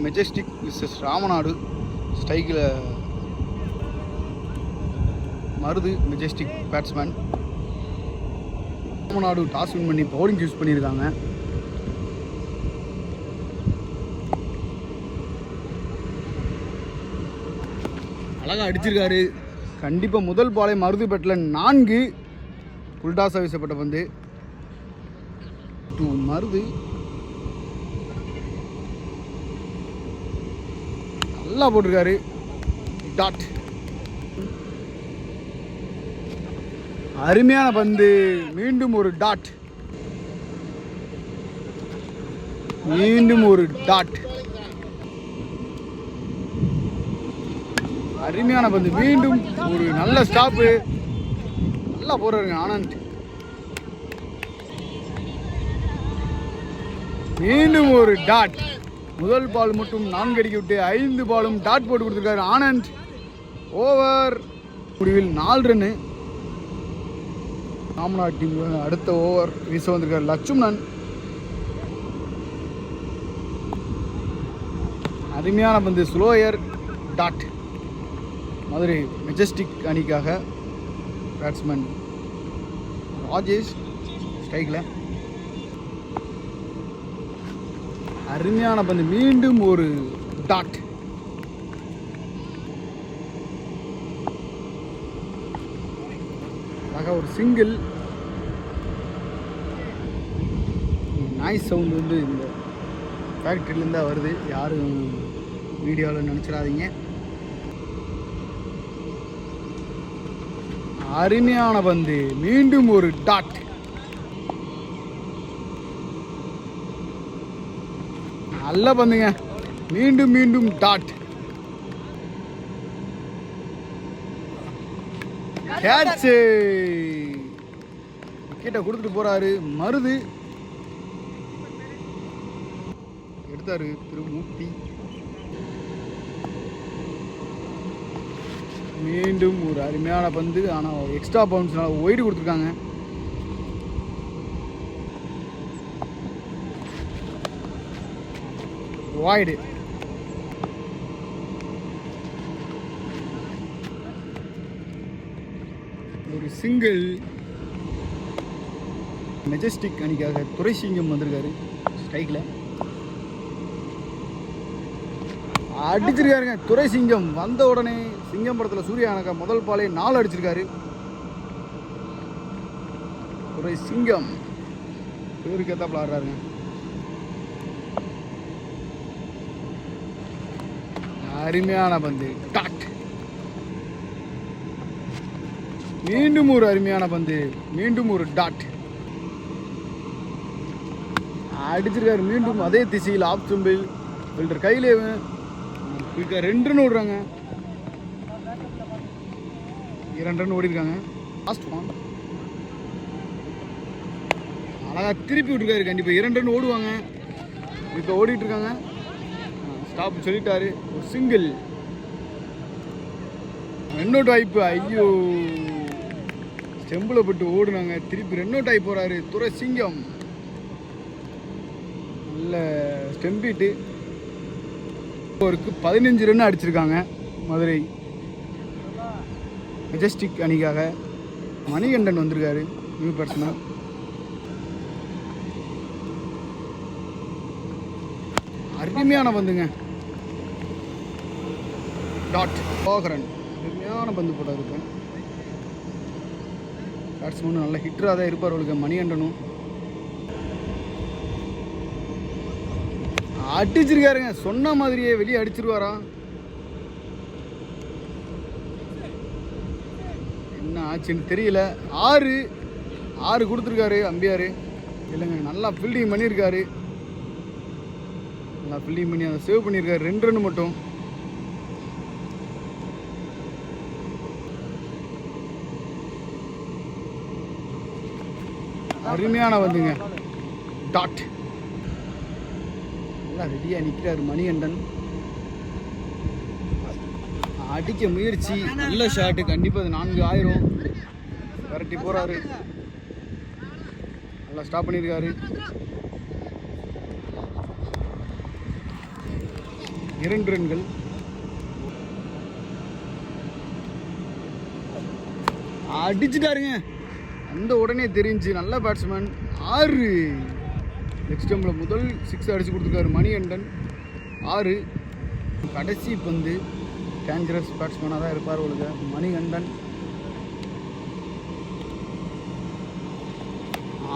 Majestic versus Ramanad ஸ்ட்ரைக்கில் Marudhu Majestic batsman. Ramanad toss win பண்ணி bowling use பண்ணியிருக்காங்க. அழகாக அடிச்சிருக்காரு. கண்டிப்பாக முதல் பாலை மருது பேட்டில் 4 புல்டாஸாக வீசப்பட்ட பந்து. மருது நல்லா போட்டிருக்காரு. டாட். அருமையான பந்து. மீண்டும் ஒரு டாட். மீண்டும் ஒரு டாட். அருமையான பந்து. மீண்டும் ஒரு நல்ல ஸ்டாப்பு. நல்லா போறாருங்க ஆனந்த். மீண்டும் ஒரு டாட். முதல் பால் மட்டும் 4 அடிக்க விட்டு 5 பாலும் டாட் போட்டு கொடுத்துருக்காரு ஆனந்த். ஓவர் முடிவில் 4 ரன்னு. ராமநாடு டீம் அடுத்த ஓவர் வீச வந்திருக்காரு லட்சுமணன். அருமையான பந்து. ஸ்லோயர். டாட். மதுரை மெஜஸ்டிக் அணிக்காக பேட்ஸ்மேன் ராஜேஷ் ஸ்ட்ரைக்கில். அருமையான பந்து. மீண்டும் ஒரு டாட். ஒரு சிங்கிள். நாய்ஸ் சவுண்ட் வந்து இந்த ஃபேக்ட்ரியிலேருந்து தான் வருது. யாரும் வீடியோவில் நினச்சிடாதீங்க. அருமையான பந்து. மீண்டும் ஒரு டாட். நல்ல பந்துங்க. மீண்டும் மீண்டும் டாட். கேட்ச். விக்கெட்டை கொடுத்துட்டு போறாரு மருது. எடுத்தாரு திருமூர்த்தி. மீண்டும் ஒரு அருமையான பந்து. ஆனால் எக்ஸ்ட்ரா பவுன்ஸ்னால ஒயிடு கொடுத்துருக்காங்க. வாய்டு. ஒரு சிங்கிள். மெஜஸ்டிக் அணிக்காக துரைசிங்கம் வந்திருக்காரு ஸ்ட்ரைக்கில். அடிச்சிருக்காருங்க துரைசிங்கம். வந்த உடனே சிங்கம் படத்தில் சூர்யானக்கா முதல் பாலே 4 அடிச்சிருக்காரு துரைசிங்கம். பேருக்கு ஏற்ற விளாடுறாருங்க. அருமையான பந்து. டாட். மீண்டும் ஒரு அருமையான பந்து. மீண்டும் ஒரு டாட். அடிச்சிருக்காரு. மீண்டும் அதே திசையில் ஆஃப் ஸ்டம்பில் ஃபில்டர் கையிலே 2 ரன் ஓடுறாங்க. 2 ரன் ஓடி இருக்காங்க. Last one. அழகாக திருப்பி விட்டுருக்காரு. கண்டிப்பாக 2 ரன் ஓடுவாங்க. இப்போ ஓடிட்டு இருக்காங்க. ஸ்டாப் சொல்லிட்டாரு. ஒரு சிங்கிள். ரன் அவுட் வாய்ப்பு. ஐயோ, ஸ்டெம்பில் போட்டு ஓடுனாங்க. திருப்பி ரன் அவுட் ஆகி போறாரு துரைசிங்கம். நல்ல ஸ்டெம்பிட்டு. ஓவருக்கு 15 ரன் அடிச்சிருக்காங்க மதுரை மெஜஸ்டிக் அணிக்காக. மணிகண்டன் வந்திருக்காரு நியூ பேட்ஸ்மேன். அருமையான பந்துங்க. டாட். போகரன் அருமையான பந்து போட்டார். இப்போ பேட்ஸ்மேனும் நல்ல ஹிட்டராக தான் இருப்பார் அவளுக்கு. மணிகண்டனும் அடிச்சிருக்காருங்க. சொன்ன மாதிரியே வெளியே அடிச்சிருவாரா என்ன ஆச்சுன்னு தெரியல. 6 கொடுத்துருக்காரு அம்பியாரு. இல்லைங்க, நல்லா ஃபீல்டிங் பண்ணியிருக்காரு. நல்லா ஃபீல்டிங் பண்ணி அதை சேவ் பண்ணியிருக்காரு. 2 ரன் மட்டும். அருமையான வந்துங்க. டாட். நல்லா ரெடியாக நிற்கிறாரு மணிகண்டன். அடிக்க முயற்சி. நல்ல ஷாட்டு. கண்டிப்பாக அது 4 ஆயிரும். விரட்டி போகிறாரு. நல்லா ஸ்டாப் பண்ணியிருக்காரு. 2 ரன்கள். அடிச்சுட்டாருங்க. அந்த உடனே தெரிஞ்சு நல்ல பேட்ஸ்மேன். 6 நெக்ஸ்ட் டைமில் முதல் 6 அடிச்சு கொடுத்துருக்காரு மணிகண்டன். 6 கடைசி பந்து. டேஞ்சரஸ் பேட்ஸ்மேனாக தான் இருப்பார் உங்களுக்கு மணிகண்டன்.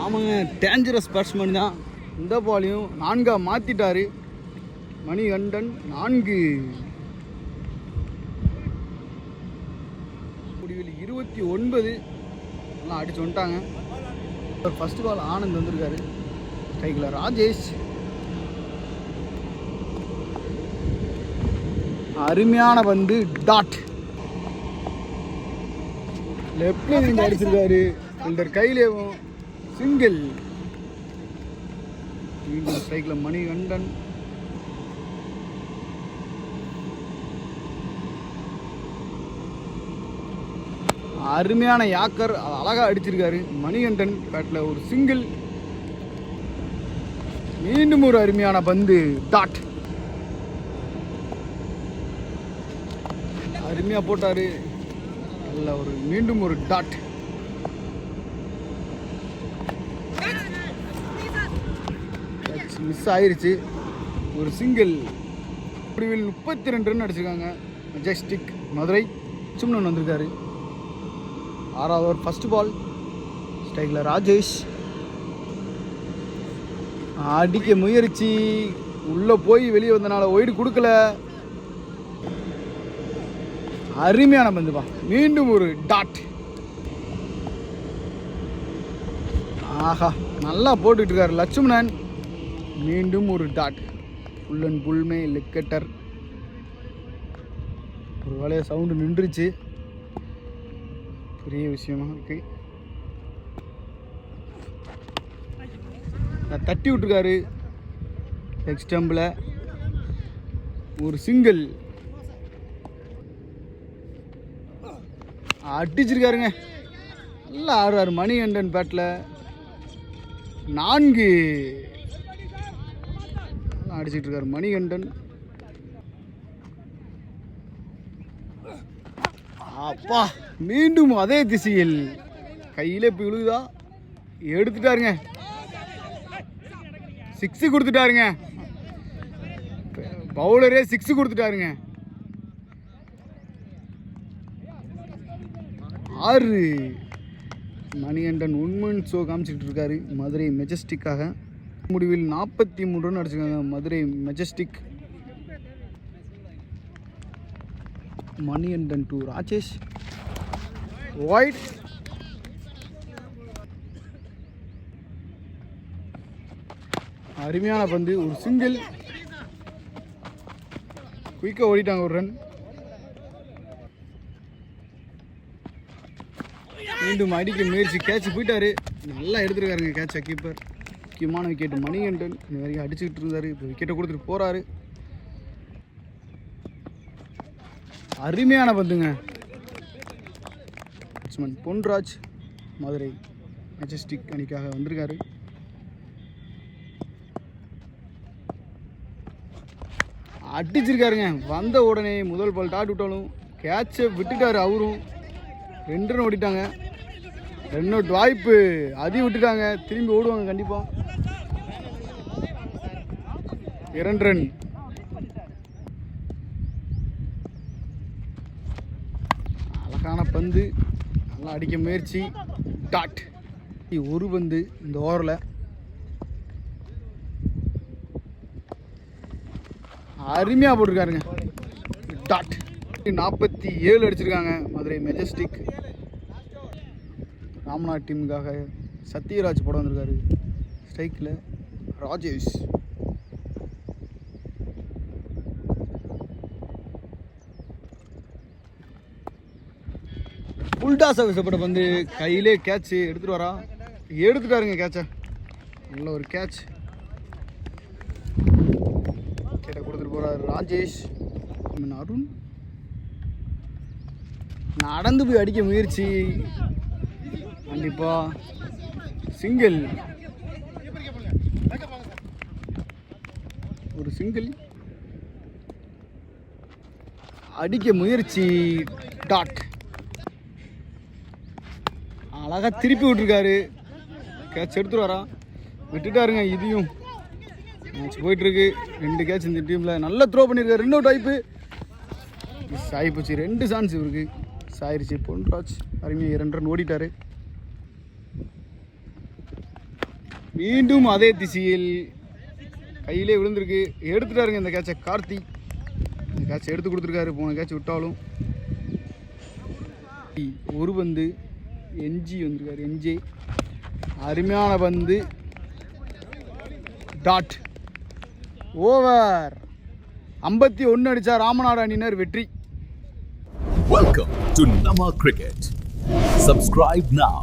ஆமாங்க, டேஞ்சரஸ் பேட்ஸ்மேன் தான். இந்த பாலையும் 4 மாற்றிட்டார் மணிகண்டன். 4 முடிவில் 29 எல்லாம் அடிச்சு வந்துட்டாங்க. ஃபர்ஸ்ட் பால் ஆனந்த் வந்திருக்காரு. ஸ்ட்ரைக்கில் ராஜேஷ். அருமையான பந்து. டாட் லெஃப்ட்ல இருந்து அடிச்சிருக்காரு. ஃபீல்டர் கையிலேயும் சிங்கிள். மீண்டும் ஸ்ட்ரைக்கில் மணிகண்டன். அருமையான யாக்கர், அழகாக அடிச்சிருக்காரு மணிகண்டன். பேட்டில் ஒரு சிங்கிள். மீண்டும் ஒரு அருமையான பந்து. டாட் அருமையாக போட்டார். நல்ல ஒரு மீண்டும் ஒரு டாட். மிஸ் ஆயிருச்சு. ஒரு சிங்கிள். முடிவில் 32 ரன் அடிச்சிருக்காங்க மெஜஸ்டிக் மதுரை. சும்னன் வந்திருக்காரு. 6வது ஓவர் ஃபர்ஸ்ட் பால். ஸ்ட்ரைக்கில் ராஜேஷ். அடிக்க முயற்சி. உள்ளே போய் வெளியே வந்தனால ஒய்டு கொடுக்கல. அருமையான பந்துப்பா. மீண்டும் ஒரு டாட். ஆஹா, நல்லா போட்டுட்டு இருக்காரு லட்சுமணன். மீண்டும் ஒரு டாட். ஃபுல் அண்ட் புல்மே லெக்கட்டர். ஒரு வேலையை சவுண்டு நின்றுச்சு. பெரிய விஷயமா இருக்கு. தட்டி விட்டுருக்காரு லெக் ஸ்டம்பில். ஒரு சிங்கிள். அடிச்சிருக்காருங்க. நல்லா ஆடுறாரு மணிகண்டன் பேட்டில். 4 அடிச்சிட்டு இருக்காரு மணிகண்டன். அப்பா, மீண்டும் அதே திசையில் கையிலே போய் விழுகுதா. எடுத்துட்டாருங்க. 6 கொடுத்துட்டாருங்க. பவுலரே 6 கொடுத்துட்டாருங்க. 6 மணிகண்டன் உண்மன் ஷோ காமிச்சிட்டு இருக்காரு மதுரை மெஜஸ்டிக்காக. முடிவில் 43 ரன் அடிச்சிருக்காங்க Madurai Majestic. Manikandan to Rajesh. Wide. அருமையான பந்து. ஒரு சிங்கிள். குயிக்காக ஓடிட்டாங்க ஒரு ரன். மீண்டும் அடிக்க முயற்சி. கேட்ச் போயிட்டாரு. நல்லா எடுத்துருக்காருங்க கேட்சை கீப்பர். முக்கியமான விக்கெட்டு மணிகண்டன். இந்த வரைக்கும் அடிச்சுக்கிட்டு இருந்தார். இப்போ விக்கெட்டை கொடுத்துட்டு போகிறாரு. அருமையான பந்துங்க. பேட்ஸ்மேன் பொன்ராஜ் மதுரை மெஜஸ்டிக் அணிக்காக வந்திருக்காரு. அடிச்சிருக்காருங்க. வந்த உடனே முதல் பால் டாட் விட்டாலும் கேட்சை விட்டுட்டாரு அவரும். 2 ரன் ஓடிட்டாங்க. 2 அவுட் வாய்ப்பு. அதையும் விட்டுட்டாங்க. திரும்பி ஓடுவாங்க கண்டிப்பாக. 2 ரன். அழகான பந்து. நல்லா அடிக்க முயற்சி. டாட். ஒரு பந்து இந்த ஓவரில். அருமையாக போட்டிருக்காருங்க டாட். 47 அடிச்சிருக்காங்க மதுரை மெஜஸ்டிக். ராம்நாத் டீமுக்காக சத்யராஜ் போட வந்திருக்காரு. ஸ்ட்ரைக்கில் ராஜேஷ். புல்டாஸை விசப்பட்ட பந்து. கையிலே கேட்ச் எடுத்துகிட்டு வரா. எடுத்துட்டாருங்க கேட்சை. நல்ல ஒரு கேட்ச். கேட்ட கொடுத்துட்டு போகிறார் ராஜேஷ். அருண் நடந்து போய் அடிக்க முயற்சி. கண்டிப்பாக சிங்கிள். ஒரு சிங்கிள். அடிக்க முயற்சி. டாட் அழகாக திருப்பி விட்டுருக்காரு. கேட்ச் எடுத்துட்டு வரான், விட்டுட்டாருங்க. இதையும் மேட்ச் போயிட்டுருக்கு. 2 கேட்ச் இந்த டீமில். நல்லா த்ரோ பண்ணியிருக்காரு. இன்னொரு டைப்பு மிஸ் ஆகி போச்சு. 2 சான்ஸ் இவருக்கு சாயிருச்சு. பொன்ராஜ் அருமையாக 2 ரன் ஓடிட்டார். மீண்டும் அதே திசையில் கையிலே விழுந்திருக்கு. எடுத்துட்டாருங்க இந்த கேட்சை கார்த்தி. இந்த கேட்சை எடுத்து கொடுத்துருக்காரு. போன கேட்ச் விட்டாலும். ஒரு பந்து என்ஜி வந்திருக்காரு. என்ஜி அருமையான பந்து. Dot over. 51 அடிச்சா ராமநாடு அணியினர் வெற்றி. Welcome to Nama Cricket. Subscribe now.